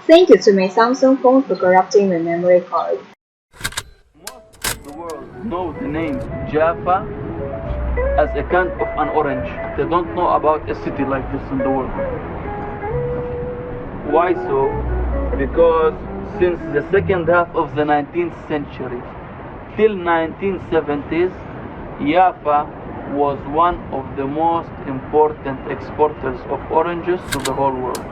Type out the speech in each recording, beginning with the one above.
Thank you to my Samsung phone for corrupting my memory card. Most of the world know the name Jaffa as a kind of an orange. They don't know about a city like this in the world. Why so? Because since the second half of the 19th century till 1970s, Jaffa was one of the most important exporters of oranges to the whole world.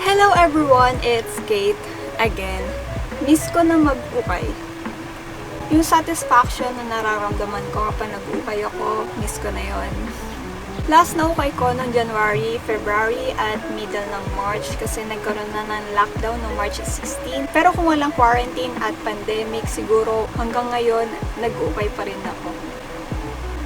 Hello everyone, it's Kate again. Miss ko na mag-ukay. Yung satisfaction na nararamdaman ko kapag nag-ukay ako, miss ko na yon. Last na ukay ko noong January, February at middle ng March kasi nagkaroon na ng lockdown noong March 16. Pero kung walang quarantine at pandemic, siguro hanggang ngayon nag-ukay pa rin ako.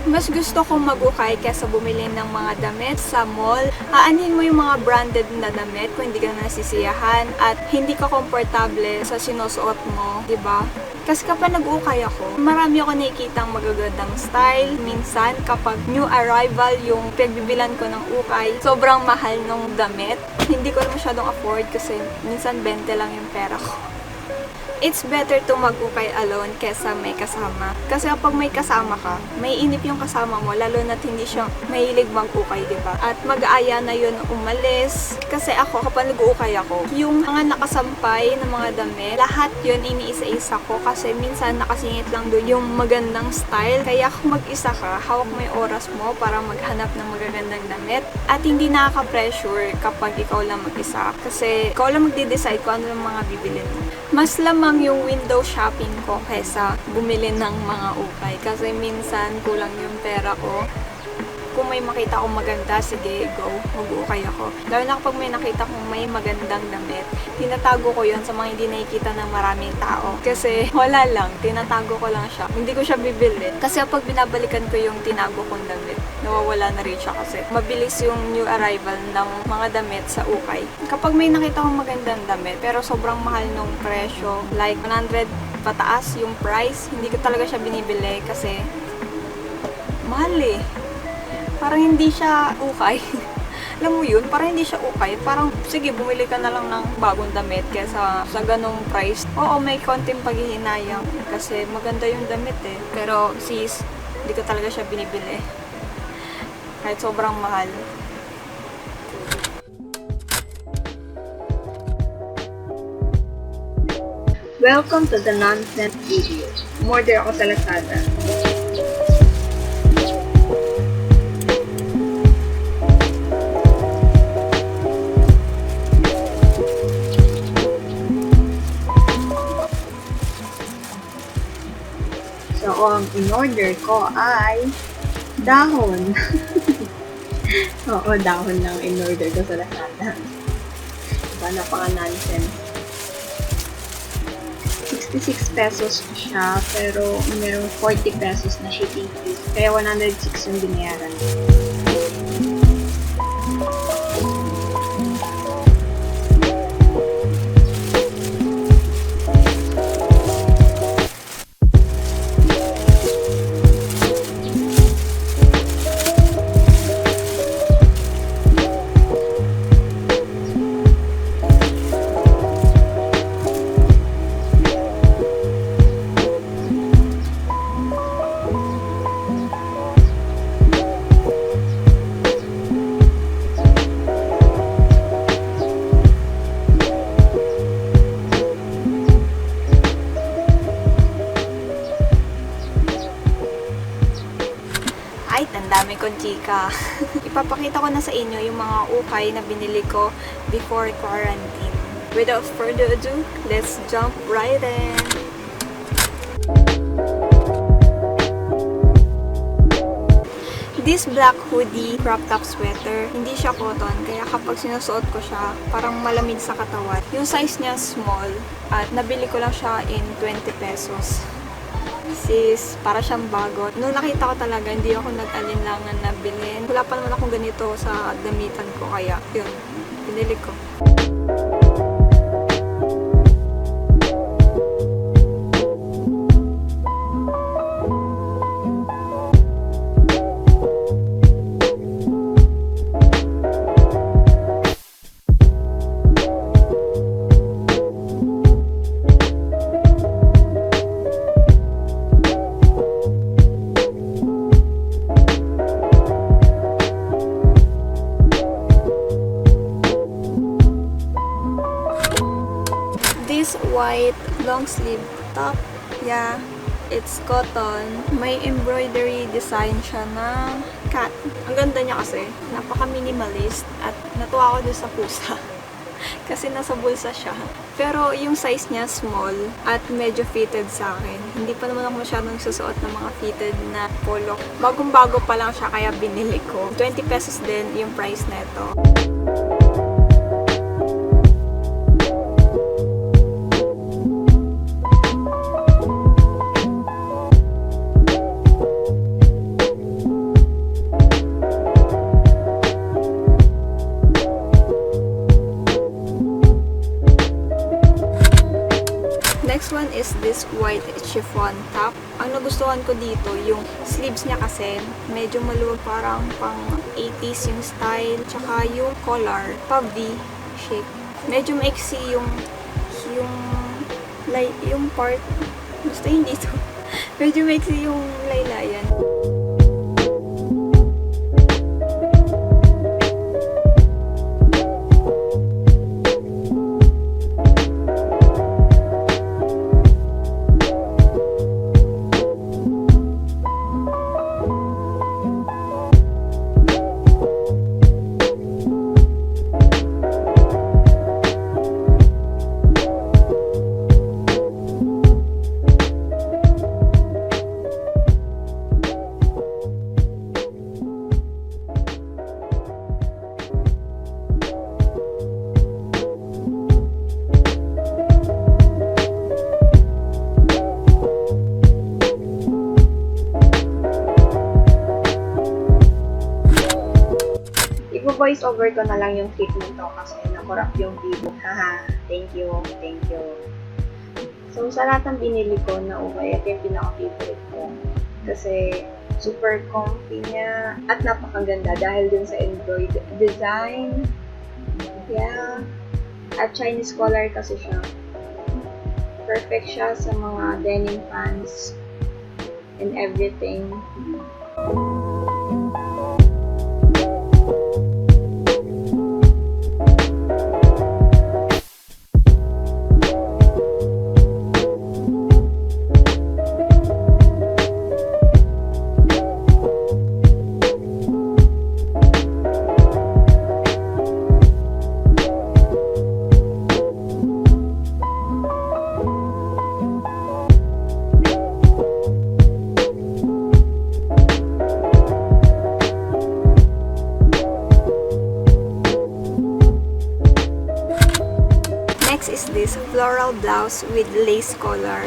Mas gusto kong mag-ukay kesa bumili ng mga damit sa mall. Aanhin mo yung mga branded na damit kung hindi ka nasisiyahan at hindi ka komportable sa sinusuot mo, di ba? Kasi kapag nag-ukay ako, marami ako nakikitang magagandang style. Minsan, kapag new arrival yung pagbibilan ko ng ukay, sobrang mahal ng damit. Hindi ko na masyadong afford kasi minsan 20 lang yung pera ko. It's better to mag-ukay alone kesa may kasama. Kasi kapag may kasama ka, may inip yung kasama mo, lalo na't hindi siya mahilig mag-ukay, diba? At mag-aaya na yun umalis. Kasi ako, kapag nag-ukay ako, yung mga nakasampay na mga damit, lahat yun iniisa-isa ko kasi minsan nakasingit lang doon yung magandang style. Kaya kung mag-isa ka, hawak mo yung oras mo para maghanap ng magagandang damit. At hindi nakaka-pressure kapag ikaw lang mag-isa. Kasi ikaw lang magde-decide kung ano yung mga bibilin mo. Mas lamang yung window shopping ko kesa bumili ng mga ukay. Kasi minsan kulang yung pera ko. Kung may makita akong maganda, sige, go, mag-ukay ako. Lalo na kapag may nakita kong may magandang damit, tinatago ko yon sa mga hindi nakikita ng maraming tao. Kasi wala lang, tinatago ko lang siya. Hindi ko siya bibili. Kasi kapag binabalikan ko yung tinago kong damit, nawawala na rin siya kasi mabilis yung new arrival ng mga damit sa ukay. Kapag may nakita akong magandang damit, pero sobrang mahal nung presyo, like 100 pataas yung price, hindi ko talaga siya binibili kasi mahal eh. Parang hindi siya ukay. Alam mo yun, parang hindi siya ukay. Parang, sige, bumili ka na lang ng bagong damit kesa sa ganong price. Oo, may konting paghihinayang kasi maganda yung damit eh. Pero, sis, hindi ko talaga siya binibili. Kahit sobrang mahal. Welcome to the nonsense video. Umorder ako sa Lazada. So, ang in-order ko ay dahon. Oo, dahon lang in-order ko sa Lazada. Diba, napaka-nonsense. 66 pesos siya, pero merong 40 pesos na shipping fees. Kaya 106 yung binayaran. Ay, ang dami kong chika. Ipapakita ko na sa inyo yung mga ukay na binili ko before quarantine. Without further ado, let's jump right in! This black hoodie, crop top sweater, hindi siya cotton, kaya kapag sinusuot ko siya, parang malamig sa katawan. Yung size niya small, at nabili ko lang siya in 20 pesos. Sis, para siyang bago. Nung nakita ko talaga, hindi ako nag-alinlangan na bilhin. Wala pa naman akong ganito sa damitan ko, kaya yun, binili ko. this white long sleeve top. Yeah, it's cotton. May embroidery design siya na cat. Ang ganda niya kasi. Napaka-minimalist. At natuwa ako dun sa pusa. Kasi nasa bulsa siya. Pero yung size niya small at medyo fitted sa akin. Hindi pa naman ako masyadong susuot ng mga fitted na polo. Bagong-bago pa lang siya kaya binili ko. 20 pesos din yung price nito. Next one is this white chiffon top. Ang nagustuhan ko dito, yung sleeves niya kasi medyo maluwag, parang pang 80s yung style. Tsaka yung collar, pa V shape. Medyo maiksi yung part. Basta yun dito. Medyo maiksi yung laylayan. Voice over ko na lang yung clip nito kasi nakorap yung video. Haha, thank you. So, sa lahat ng binili ko na ukay, ito yung pinaka-favorite ko. Kasi, super comfy niya at napakaganda dahil din sa embroid design. Yeah. At Chinese collar kasi siya. Perfect siya sa mga denim pants and everything. Next is this floral blouse with lace collar.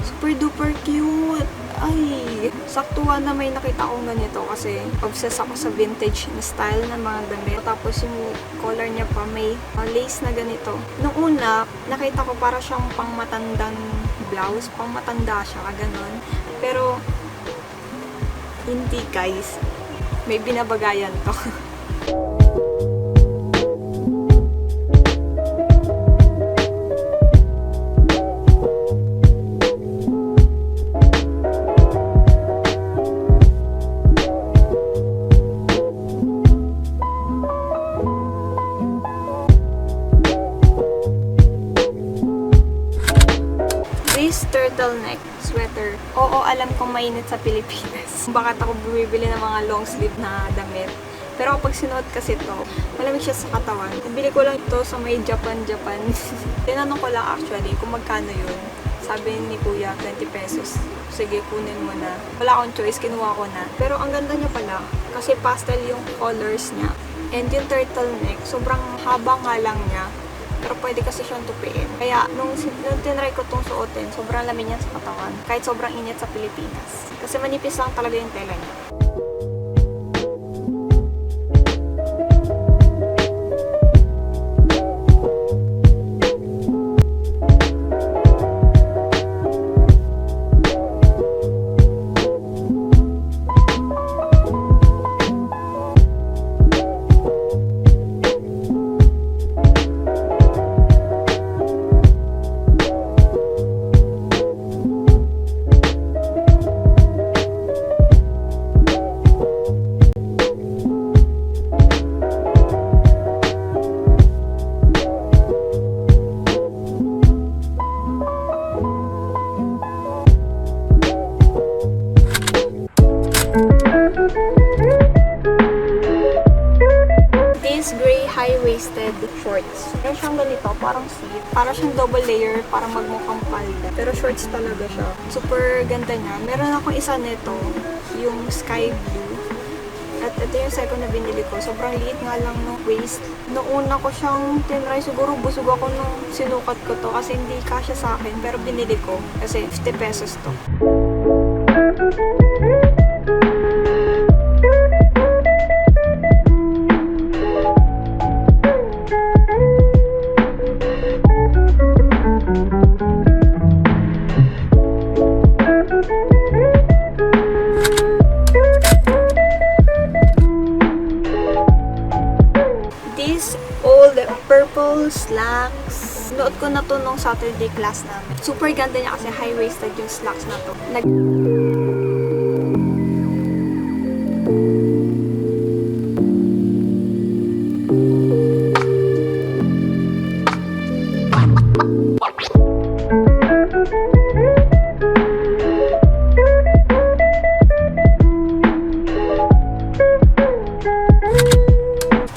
Super duper cute! Ay, saktuhan na may nakita akong ganito kasi obsessed ako sa vintage na style ng mga damit. Tapos yung collar niya pa may lace na ganito. Nung una, nakita ko para siyang pangmatandang blouse. Pangmatanda siya, ganon. Pero, hindi guys. May binabagayan to. Turtleneck sweater. Oo, alam kong mainit sa Pilipinas. Bakit ako bumibili ng mga long sleeve na damit. Pero kapag sinuot kasi ito, malamig siya sa katawan. Bili ko lang ito sa may Japan. Tinanong ko lang actually kung magkano yun. Sabi ni Kuya, 20 pesos. Sige, kunin mo na. Wala akong choice, kinuha ko na. Pero ang ganda niya pala, kasi pastel yung colors niya. And yung turtleneck, sobrang haba nga lang niya. Pero pwede kasi siyang tupiin. Kaya, nung tinry ko itong suotin, sobrang lamig niya sa katawan. Kahit sobrang init sa Pilipinas. Kasi manipis lang talaga yung tela niya. siyang ganito, parang slip. Para siyang double layer, parang magmukhang palda. Pero shorts talaga siya. Super ganda niya. Meron ako isa nito, yung sky blue. At ito yung second na binili ko. Sobrang liit nga lang ng waist. Noong una ko siyang tinry, siguro busog ako nung sinukat ko to kasi hindi kasya sa akin. Pero binili ko kasi 50 pesos to. These old purple slacks. Nood ko na to nung Saturday class namin. Super ganda niya kasi high-waisted yung slacks na to.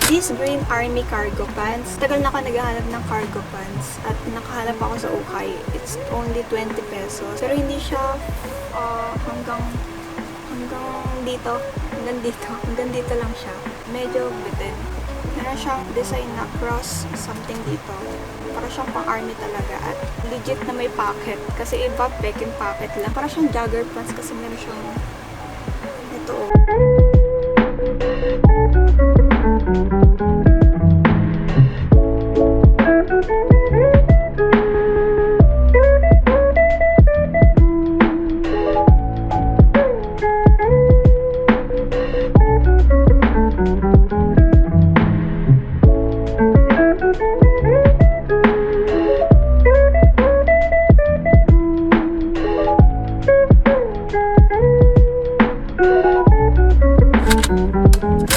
These green army cargo pants. Tagal na ako naghahanap ng cargo pants at nakahanap ako sa ukay. It's only 20 pesos. Pero hindi siya hanggang dito. Hanggang dito lang siya. Medyo bitin. Meron siyang design na cross something dito. Para siyang pang army talaga at legit na may pocket. Kasi iba peking pocket lang. Para siyang jogger pants kasi meron siyang ito.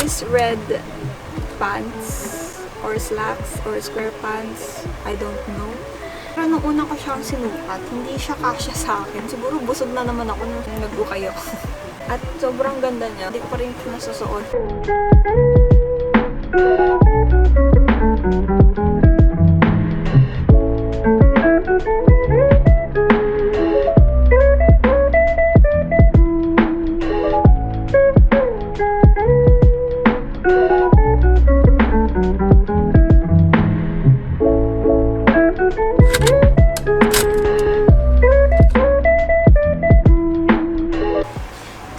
These red pants or slacks or square pants, I don't know. Pero nung una ko siyang sinukat, hindi siya kasya sa akin. Siguro busog na naman ako nung nag-ukay ako. At sobrang ganda niya. Hindi ko pa rin nasusuot.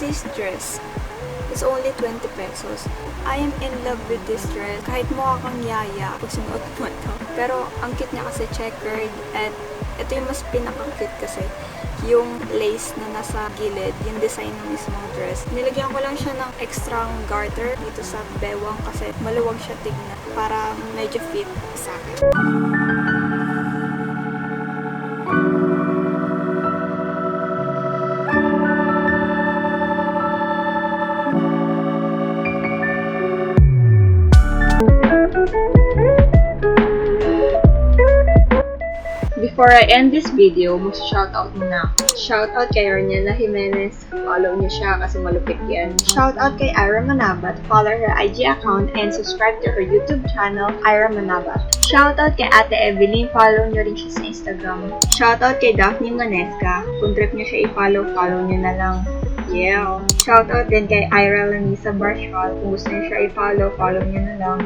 This dress is only 20 pesos. I am in love with this dress. Kahit mukha kang yaya pag sinuot mo ito. Pero ang cute niya kasi checkered at ito yung mas pinaka-cute kasi yung lace na nasa gilid, yung design ng mismong dress. Nilagyan ko lang siya ng extra garter dito sa bewang kasi maluwag siya tignan para medyo fit sa akin. Before I end this video, mag-shoutout muna ako. Shoutout kay Arnella Jimenez, follow niyo siya kasi malupit yan. Shoutout kay Ira Manabat, follow her IG account and subscribe to her YouTube channel, Ira Manabat. Shoutout kay Ate Evelyn, follow niyo rin siya sa Instagram. Shoutout kay Daphne Manesca, kung trip niyo siya i-follow, follow niyo na lang. Yeah. Shoutout din kay Ira Lanisa Barshal, kung gusto niyo siya i-follow, follow niyo na lang.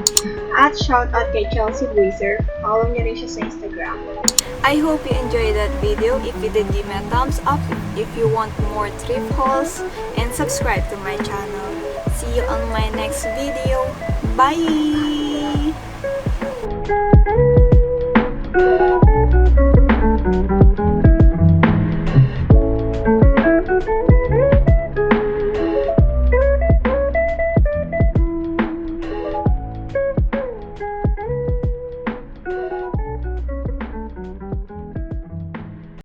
At shoutout kay Chelsea Buiser, follow niyo rin siya sa Instagram. I hope you enjoyed that video. If you did, give me a thumbs up if you want more thrift hauls and subscribe to my channel. See you on my next video. Bye!